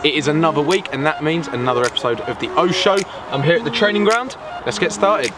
It is another week, and that means another episode of the O Show. I'm here at the training ground. Let's get started.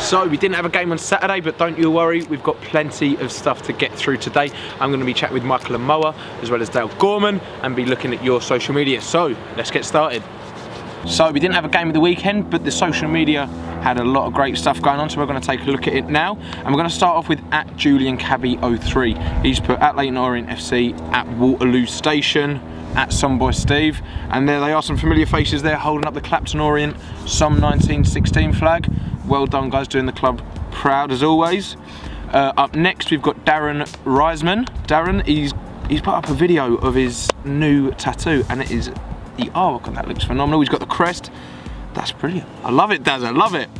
So we didn't have a game on Saturday, but don't you worry, we've got plenty of stuff to get through today. I'm going to be chatting with Michael and Moa, as well as Dale Gorman, and be looking at your social media. So let's get started. So we didn't have a game of the weekend, but the social media had a lot of great stuff going on, so we're going to take a look at it now. And we're going to start off with @JulianCabby03. He's put @Leighton FC, @Waterloo Station, @SonBoySteve, and there they are, some familiar faces there holding up the Clapton Orient Som 1916 flag. Well done guys, doing the club proud as always. Up next we've got Darren Reisman. Darren, he's put up a video of his new tattoo, and it is the artwork on that looks phenomenal. He's got the crest. That's brilliant. I love it, Daz, I love it.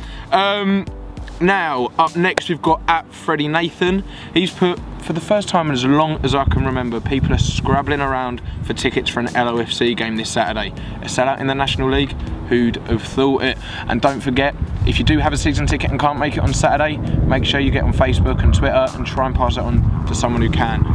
Now, up next we've got @Freddie Nathan. He's put, for the first time in as long as I can remember, people are scrabbling around for tickets for an LOFC game this Saturday. A sellout in the National League, who'd have thought it? And don't forget, if you do have a season ticket and can't make it on Saturday, make sure you get on Facebook and Twitter and try and pass it on to someone who can.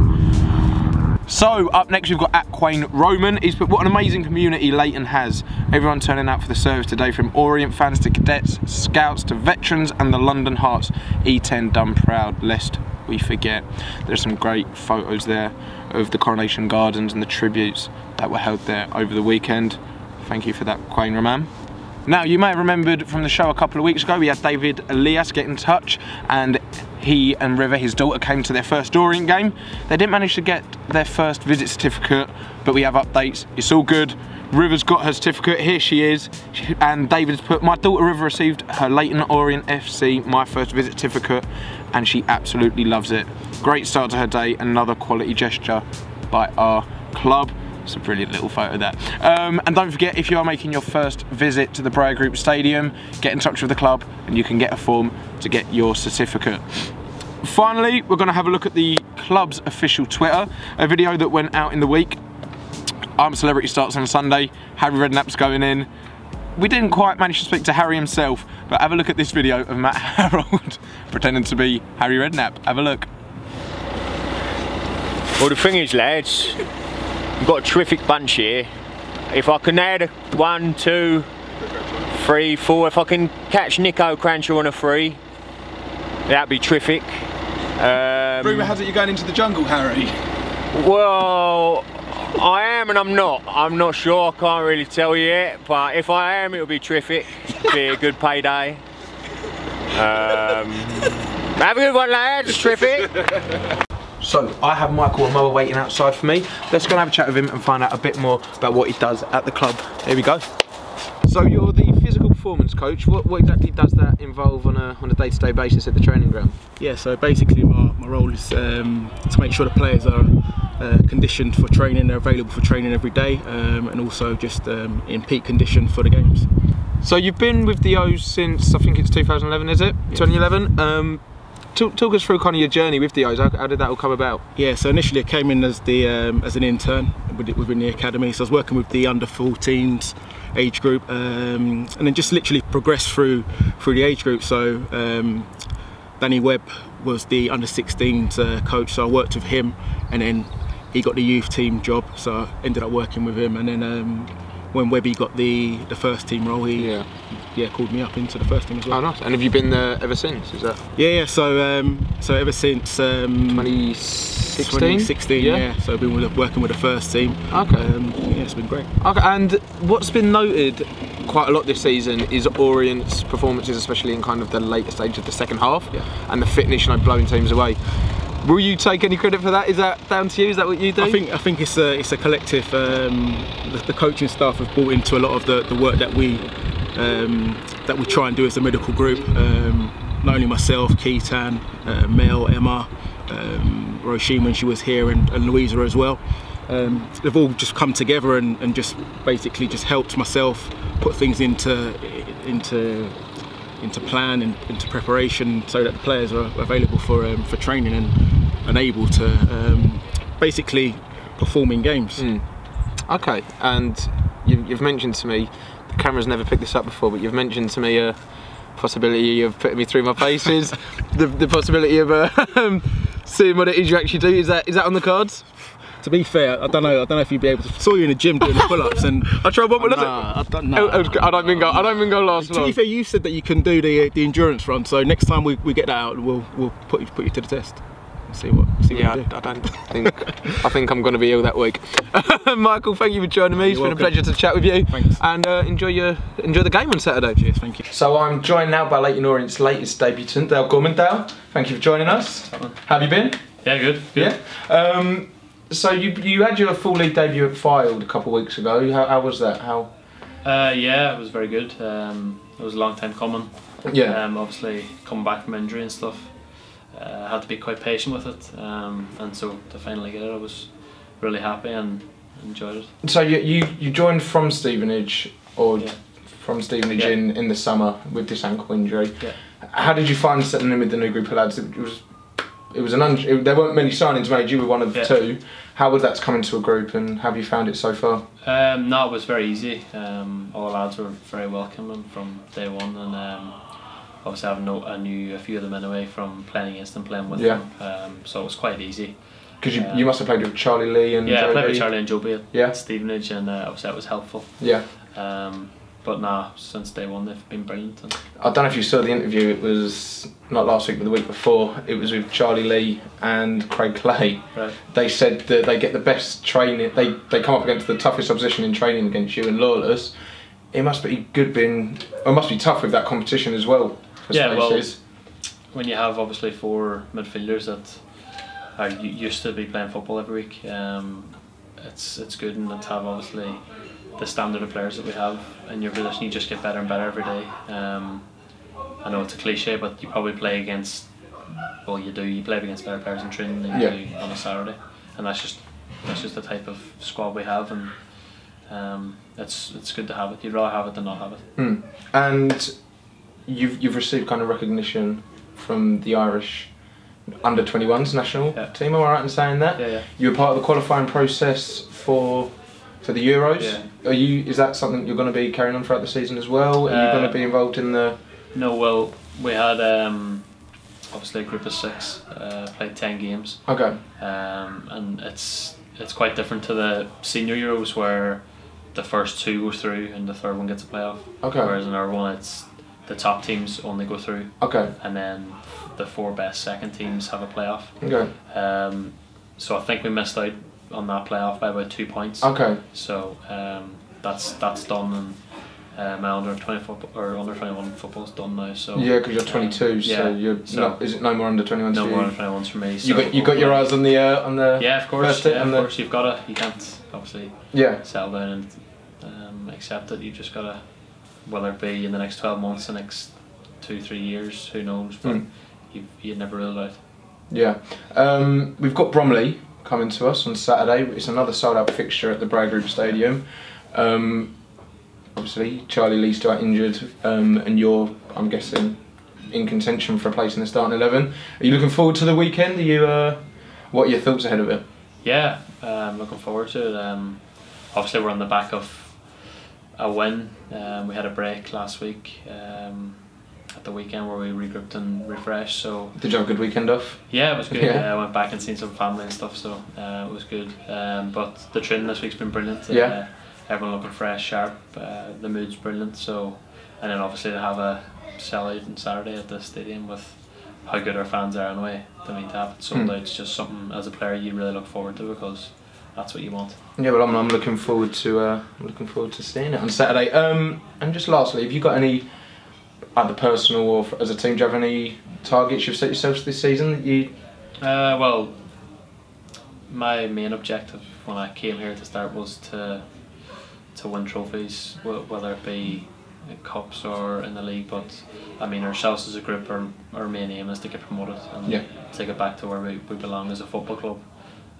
So up next we've got @Quayne Roman. He's put, what an amazing community Leighton has. Everyone turning out for the service today, from Orient fans to cadets, scouts to veterans, and the London Hearts. E10 done proud, lest we forget. There's some great photos there of the Coronation Gardens and the tributes that were held there over the weekend. Thank you for that, Quayne Roman. Now, you may have remembered from the show a couple of weeks ago, we had David Elias get in touch, and he and River, his daughter, came to their first Orient game. They didn't manage to get their first visit certificate, but we have updates. It's all good. River's got her certificate, here she is, and David's put, my daughter River received her Leighton Orient FC, my first visit certificate, and she absolutely loves it. Great start to her day, another quality gesture by our club. It's a brilliant little photo there. And don't forget, if you are making your first visit to the Briar Group Stadium, get in touch with the club and you can get a form to get your certificate. Finally, we're going to have a look at the club's official Twitter, a video that went out in the week. I'm Celebrity starts on Sunday, Harry Redknapp's going in. We didn't quite manage to speak to Harry himself, but have a look at this video of Matt Harold pretending to be Harry Redknapp. Have a look. Well, the thing is, lads, we've got a terrific bunch here. If I can add a 1, 2, 3, 4, if I can catch Nico Cranshaw on a 3, that'd be terrific. Rumour has it you're going into the jungle, Harry. Well, I am and I'm not. I'm not sure, I can't really tell you yet, but if I am, it'll be terrific. It'll be a good payday. Have a good one, lads, it's terrific. So I have Michael and Moa waiting outside for me. Let's go and have a chat with him and find out a bit more about what he does at the club. Here we go. So you're the physical performance coach. What exactly does that involve on a day-to-day basis at the training ground? Yeah, so basically my role is to make sure the players are conditioned for training, they're available for training every day, and also just in peak condition for the games. So you've been with the O's since, I think it's 2011, is it? Yes. 2011. Talk us through kind of your journey with the O's. How did that all come about? Yeah, so initially I came in as an intern within the academy. So I was working with the under-14s age group, and then just literally progressed through the age group. So Danny Webb was the under-16s coach, so I worked with him, and then he got the youth team job, so I ended up working with him. And then when Webby got the first team role, he called me up into the first team as well. Oh, nice. And have you been there ever since? Is that? Yeah. So ever since 2016. Yeah. So I've been working with the first team. Okay. Yeah, it's been great. Okay. And what's been noted quite a lot this season is Orient's performances, especially in kind of the later stage of the second half, and the fitness, blowing teams away. Will you take any credit for that? Is that down to you? Is that what you do? I think it's a collective. The coaching staff have bought into a lot of the work that we try and do as a medical group. Not only myself, Keaton, Mel, Emma, Roisin when she was here, and Louisa as well. They've all just come together and just basically just helped myself put things into into plan and into preparation, so that the players are available for training and able to basically perform in games. Okay, and you've mentioned to me, the camera's never picked this up before, but you've mentioned to me a possibility of putting me through my paces, the possibility of seeing what it is you actually do. Is that on the cards? To be fair, I don't know if you'd be able to. Saw you in the gym doing the pull-ups, and I tried one, but I don't think I'll last long. To be fair, you said that you can do the endurance run, so next time we get that out, we'll put you to the test. See what you do. I think I'm going to be ill that week. Michael, thank you for joining me. It's been a pleasure to chat with you. Thanks. And enjoy the game on Saturday. Cheers, thank you. So I'm joined now by Leighton Orient's latest debutant, Dale Gorman. Dale, thank you for joining us. How have you been? Yeah, good. Yeah. So you had your full league debut at Fylde a couple of weeks ago. How was that? Yeah, it was very good. It was a long time coming. Yeah. Obviously coming back from injury and stuff, I had to be quite patient with it. And so to finally get it, I was really happy and enjoyed it. So you joined from Stevenage, or Yeah. from Stevenage Yeah. in the summer with this ankle injury. Yeah. How did you find settling in with the new group of lads? There weren't many signings made. You were one of the two. How was that to come into a group, and how have you found it so far? No, it was very easy. All the lads were very welcoming from day one, and obviously I knew a few of them anyway from playing against them, playing with them. So it was quite easy. Because you must have played with Charlie Lee and I Joby. played with Charlie and Joby at Yeah. Stevenage, and obviously that was helpful. Yeah. But now, since day one, they've been brilliant. And I don't know if you saw the interview. It was not last week, but the week before. It was with Charlie Lee and Craig Clay. Right. They said that they get the best training. They come up against the toughest opposition in training against you and Lawless. It must be good it must be tough with that competition as well. For spaces. Well, when you have obviously 4 midfielders that are used to be playing football every week, it's good, and to have obviously the standard of players that we have in your position, you just get better and better every day. I know it's a cliche, but you probably play against, well, you play against better players in training than you do on a Saturday, and that's just the type of squad we have, and it's good to have it. You'd rather have it than not have it. And you've received kind of recognition from the Irish under-21s national team. Am I right in saying that? Yeah. You were part of the qualifying process for the Euros. Yeah. Is that something you're going to be carrying on throughout the season as well? Are you going to be involved in the? No, well, we had obviously a group of 6, played 10 games. Okay. And it's quite different to the senior Euros, where the first 2 go through and the third one gets a playoff. Okay. Whereas in our one, it's the top teams only go through. Okay. And then the 4 best second teams have a playoff. Okay. So I think we missed out on that playoff by about 2 points. Okay. So that's done, and my under 21 football's done now. So yeah, because you're 22, so is it no more under 21s? No for more you? under 21s for me. So you got your eyes on the yeah, of course. first hit, Yeah, of course. You can't obviously settle down and accept it. You just gotta, whether it be in the next 12 months, the next 2-3 years, who knows? But you never rule it out. Yeah. We've got Bromley coming to us on Saturday. It's another sold-out fixture at the Bray Group Stadium. Obviously, Charlie Lee's still out injured, and you're, I'm guessing, in contention for a place in the starting 11. Are you looking forward to the weekend? What are your thoughts ahead of it? Yeah, looking forward to it. Obviously, we're on the back of a win. We had a break last week at the weekend where we regrouped and refreshed. So did you have a good weekend off? Yeah, it was good. Yeah. I went back and seen some family and stuff, so it was good. But the training this week's been brilliant. Everyone looking fresh, sharp. The mood's brilliant. So, and then obviously to have a sellout on Saturday at the stadium with how good our fans are anyway. To have it sold out, it's just something as a player you really look forward to, because that's what you want. Yeah, well, I'm looking forward to seeing it on Saturday. And just lastly, have you got any, either personal or as a team, do you have any targets you've set yourselves this season that you? Well, my main objective when I came here to start was to win trophies, whether it be in cups or in the league. But I mean, ourselves as a group, our main aim is to get promoted and take it back to where we belong as a football club.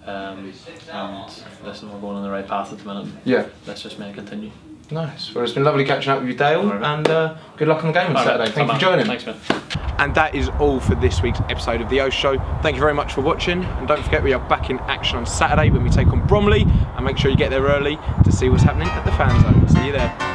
And listen, we're going on the right path at the minute. Yeah. Let's just make it continue. Nice. Well, it's been lovely catching up with you, Dale, and good luck on the game on Saturday. Thank you for joining. Thanks, man. And that is all for this week's episode of the O Show. Thank you very much for watching, and don't forget we are back in action on Saturday when we take on Bromley, and make sure you get there early to see what's happening at the fan zone. See you there.